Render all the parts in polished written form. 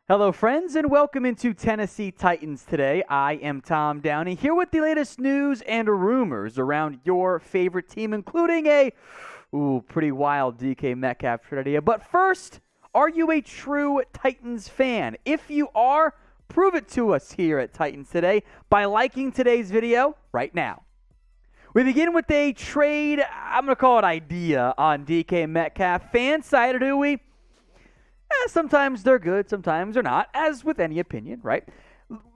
Hello, friends, and welcome into Tennessee Titans Today. I am Tom Downey, here with the latest news and rumors around your favorite team, including a pretty wild DK Metcalf trade idea. But first, are you a true Titans fan? If you are, prove it to us here at Titans Today by liking today's video right now. We begin with a trade, I'm going to call it idea, on DK Metcalf. Fan-sided, do we? Sometimes they're good, sometimes they're not, as with any opinion, right?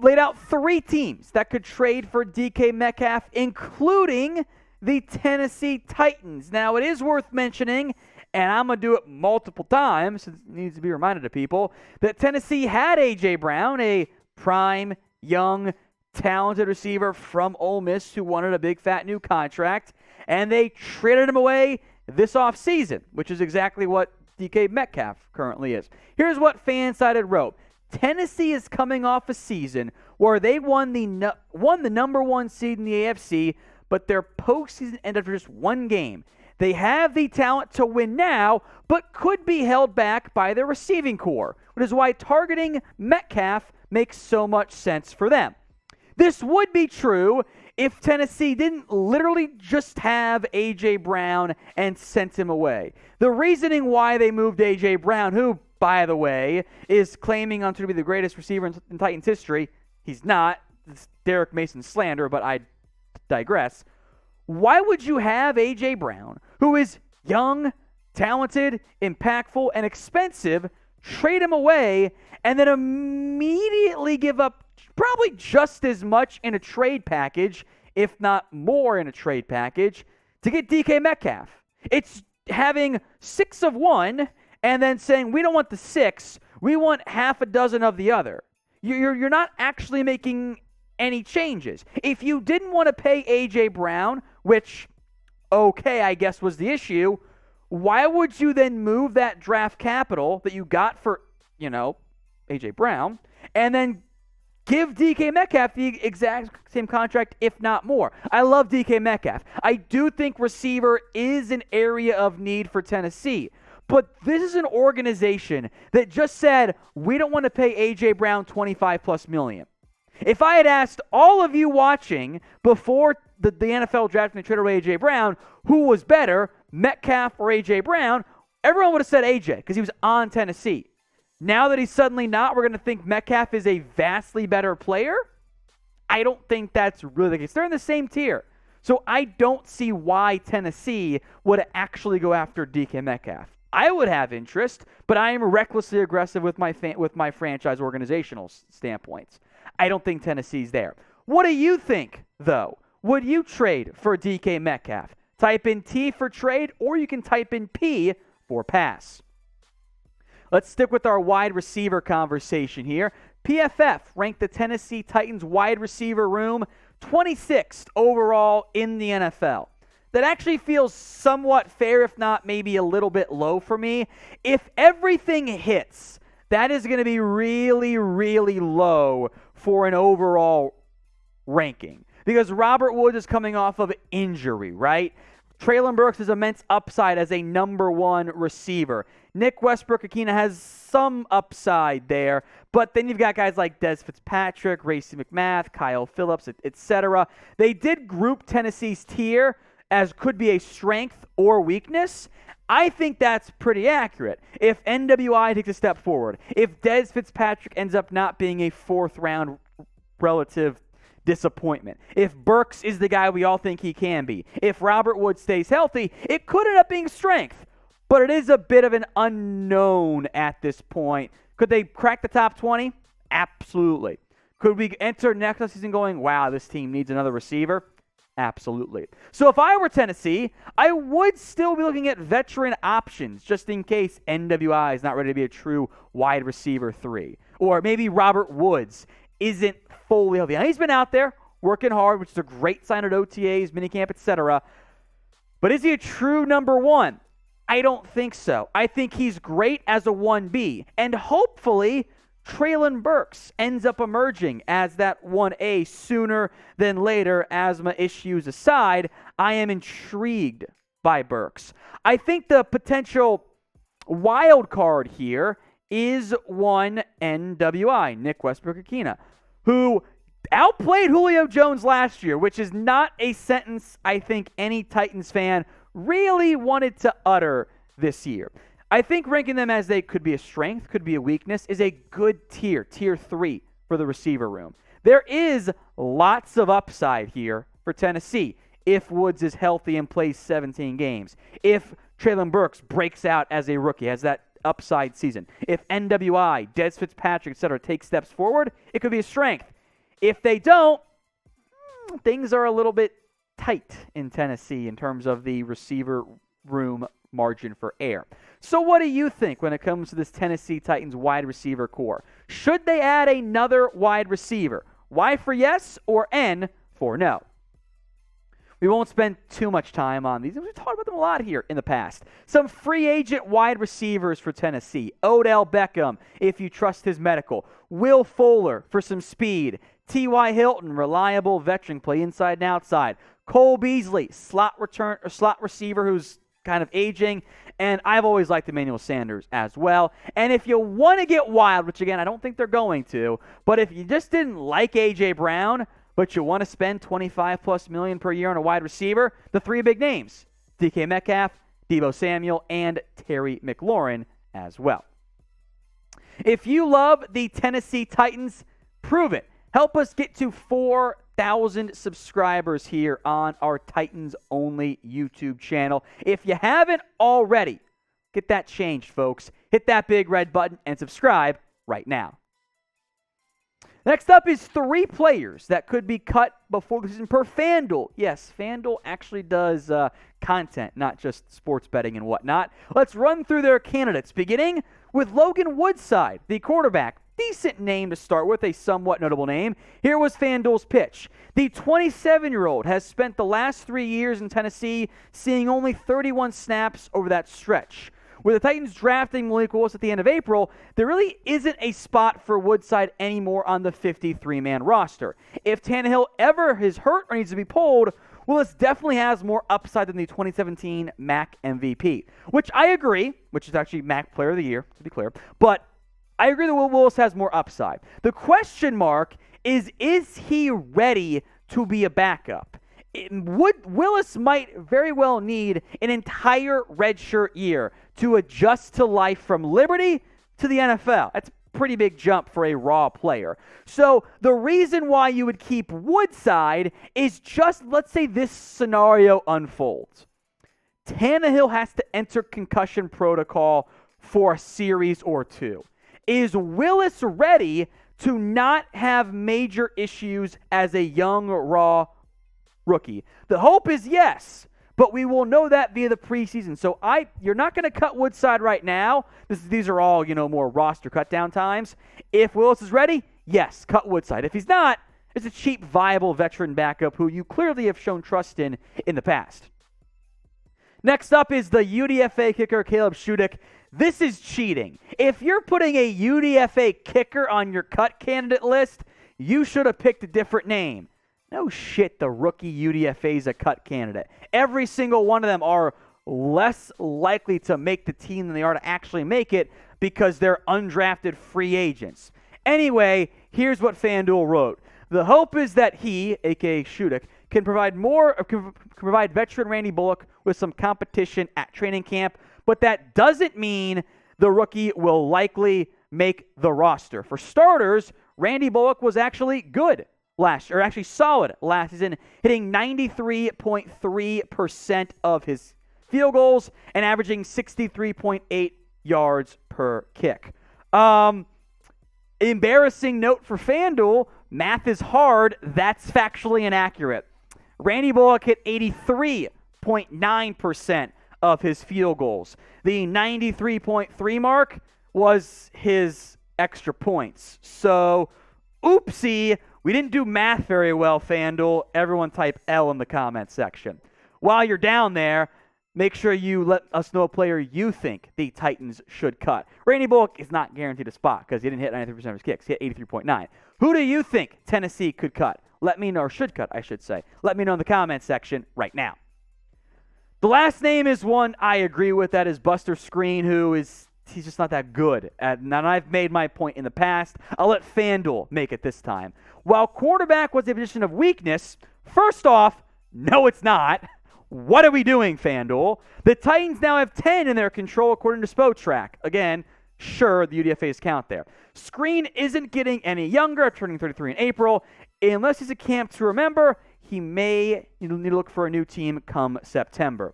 Laid out 3 teams that could trade for DK Metcalf, including the Tennessee Titans. Now, it is worth mentioning, and I'm going to do it multiple times, since it needs to be reminded to people, that Tennessee had A.J. Brown, a prime, young, talented receiver from Ole Miss who wanted a big, fat new contract, and they traded him away this offseason, which is exactly what DK Metcalf currently is. Here's what Fansided wrote. Tennessee is coming off a season where they won the number 1 seed in the AFC, but their postseason ended after just 1 game. They have the talent to win now, but could be held back by their receiving core, which is why targeting Metcalf makes so much sense for them. This would be true if Tennessee didn't literally just have A.J. Brown and sent him away. The reasoning why they moved A.J. Brown, who, by the way, is claiming on to be the greatest receiver in Titans history, he's not. It's Derek Mason slander, but I digress. Why would you have A.J. Brown, who is young, talented, impactful, and expensive, trade him away, and then immediately give up probably just as much in a trade package, if not more in a trade package, to get DK Metcalf? It's having 6 of one and then saying, we don't want the 6, we want half a dozen of the other. You're not actually making any changes. If you didn't want to pay A.J. Brown, which, okay, I guess was the issue, why would you then move that draft capital that you got for, A.J. Brown, and then give DK Metcalf the exact same contract, if not more? I love DK Metcalf. I do think receiver is an area of need for Tennessee. But this is an organization that just said, we don't want to pay A.J. Brown $25+ million. If I had asked all of you watching before the NFL draft and they traded away A.J. Brown, who was better, Metcalf or A.J. Brown, everyone would have said A.J. because he was on Tennessee. Now that he's suddenly not, we're going to think Metcalf is a vastly better player? I don't think that's really the case. They're in the same tier. So I don't see why Tennessee would actually go after DK Metcalf. I would have interest, but I am recklessly aggressive with my franchise organizational standpoints. I don't think Tennessee's there. What do you think, though? Would you trade for DK Metcalf? Type in T for trade, or you can type in P for pass. Let's stick with our wide receiver conversation here. PFF ranked the Tennessee Titans wide receiver room 26th overall in the NFL. That actually feels somewhat fair, if not maybe a little bit low for me. If everything hits, that is going to be really, really low for an overall ranking. Because Robert Woods is coming off of injury, right? Treylon Burks has immense upside as a number 1 receiver. Nick Westbrook-Ikhine has some upside there, but then you've got guys like Dez Fitzpatrick, Racey McMath, Kyle Phillips, etc. They did group Tennessee's tier as could be a strength or weakness. I think that's pretty accurate. If NWI takes a step forward, if Dez Fitzpatrick ends up not being a 4th-round relative disappointment, if Burks is the guy we all think he can be, if Robert Woods stays healthy, it could end up being strength. But it is a bit of an unknown at this point. Could they crack the top 20? Absolutely. Could we enter next season going, wow, this team needs another receiver? Absolutely. So if I were Tennessee, I would still be looking at veteran options just in case NWI is not ready to be a true wide receiver 3. Or maybe Robert Woods isn't fully healthy. Now, he's been out there working hard, which is a great sign at OTAs, minicamp, etc. But is he a true number 1? I don't think so. I think he's great as a 1B. And hopefully, Treylon Burks ends up emerging as that 1A sooner than later, asthma issues aside. I am intrigued by Burks. I think the potential wild card here is one NWI, Nick Westbrook-Akina, who outplayed Julio Jones last year, which is not a sentence I think any Titans fan really wanted to utter this year. I think ranking them as they could be a strength, could be a weakness, is a good tier 3 for the receiver room. There is lots of upside here for Tennessee if Woods is healthy and plays 17 games. If Treylon Burks breaks out as a rookie, has that upside season. If NWI, Dez Fitzpatrick, etc. take steps forward, it could be a strength. If they don't, things are a little bit tight in Tennessee in terms of the receiver room margin for error. So what do you think when it comes to this Tennessee Titans wide receiver core? Should they add another wide receiver? Y for yes or N for no? We won't spend too much time on these. We've talked about them a lot here in the past. Some free agent wide receivers for Tennessee. Odell Beckham, if you trust his medical. Will Fuller for some speed. T.Y. Hilton, reliable veteran, play inside and outside. Cole Beasley, slot receiver who's kind of aging. And I've always liked Emmanuel Sanders as well. And if you want to get wild, which again, I don't think they're going to, but if you just didn't like A.J. Brown, but you want to spend $25+ million per year on a wide receiver, the three big names, DK Metcalf, Deebo Samuel, and Terry McLaurin as well. If you love the Tennessee Titans, prove it. Help us get to 4,000 subscribers here on our Titans-only YouTube channel. If you haven't already, get that changed, folks. Hit that big red button and subscribe right now. Next up is 3 players that could be cut before the season per Fanduel. Yes, Fanduel actually does content, not just sports betting and whatnot. Let's run through their candidates, beginning with Logan Woodside, the quarterback. Decent name to start with, a somewhat notable name. Here was Fanduel's pitch. The 27-year-old has spent the last 3 years in Tennessee seeing only 31 snaps over that stretch. With the Titans drafting Malik Willis at the end of April, there really isn't a spot for Woodside anymore on the 53-man roster. If Tannehill ever is hurt or needs to be pulled, Willis definitely has more upside than the 2017 MAC MVP, which I agree, which is actually MAC Player of the Year, to be clear, but I agree that Willis has more upside. The question mark is he ready to be a backup? Willis might very well need an entire redshirt year to adjust to life from Liberty to the NFL. That's a pretty big jump for a raw player. So the reason why you would keep Woodside is just, let's say this scenario unfolds. Tannehill has to enter concussion protocol for a series or two. Is Willis ready to not have major issues as a young, raw rookie? The hope is yes, but we will know that via the preseason. So you're not going to cut Woodside right now. These are all, more roster cut down times. If Willis is ready, yes, cut Woodside. If he's not, it's a cheap, viable veteran backup who you clearly have shown trust in the past. Next up is the UDFA kicker, Caleb Shudak. This is cheating. If you're putting a UDFA kicker on your cut candidate list, you should have picked a different name. No shit, the rookie UDFA is a cut candidate. Every single one of them are less likely to make the team than they are to actually make it because they're undrafted free agents. Anyway, here's what Fanduel wrote. The hope is that he, a.k.a. Shudak, can provide veteran Randy Bullock with some competition at training camp, but that doesn't mean the rookie will likely make the roster. For starters, Randy Bullock was actually good solid last season, hitting 93.3% of his field goals and averaging 63.8 yards per kick. Embarrassing note for Fanduel, math is hard, that's factually inaccurate. Randy Bullock hit 83.9% of his field goals. The 93.3 mark was his extra points. So, oopsie, we didn't do math very well, Fanduel. Everyone type L in the comments section. While you're down there, make sure you let us know a player you think the Titans should cut. Randy Bullock is not guaranteed a spot because he didn't hit 93% of his kicks. He hit 83.9. Who do you think Tennessee could cut? Let me know, or should cut, I should say. Let me know in the comments section right now. The last name is one I agree with. That is Buster Skrine, who is he's just not that good. And I've made my point in the past. I'll let Fanduel make it this time. While quarterback was a position of weakness, first off, no, it's not. What are we doing, Fanduel? The Titans now have 10 in their control according to Spotrac. Again, sure, the UDFA's count there. Skrine isn't getting any younger, turning 33 in April. Unless he's a camp to remember, he may need to look for a new team come September.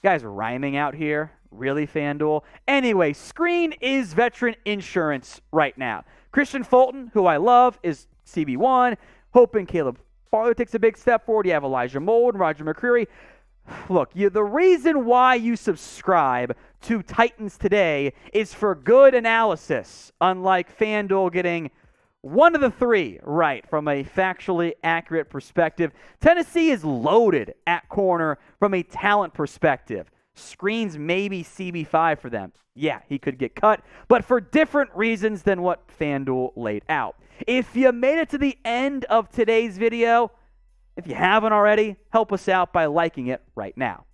You guys rhyming out here? Really, Fanduel? Anyway, Skrine is veteran insurance right now. Christian Fulton, who I love, is CB1. Hoping Caleb Farley takes a big step forward. You have Elijah Mold and Roger McCreary. Look, the reason why you subscribe to Titans Today is for good analysis, unlike Fanduel getting one of the three right from a factually accurate perspective. Tennessee is loaded at corner from a talent perspective. Skrine's maybe CB5 for them. Yeah, he could get cut, but for different reasons than what Fanduel laid out. If you made it to the end of today's video, if you haven't already, help us out by liking it right now.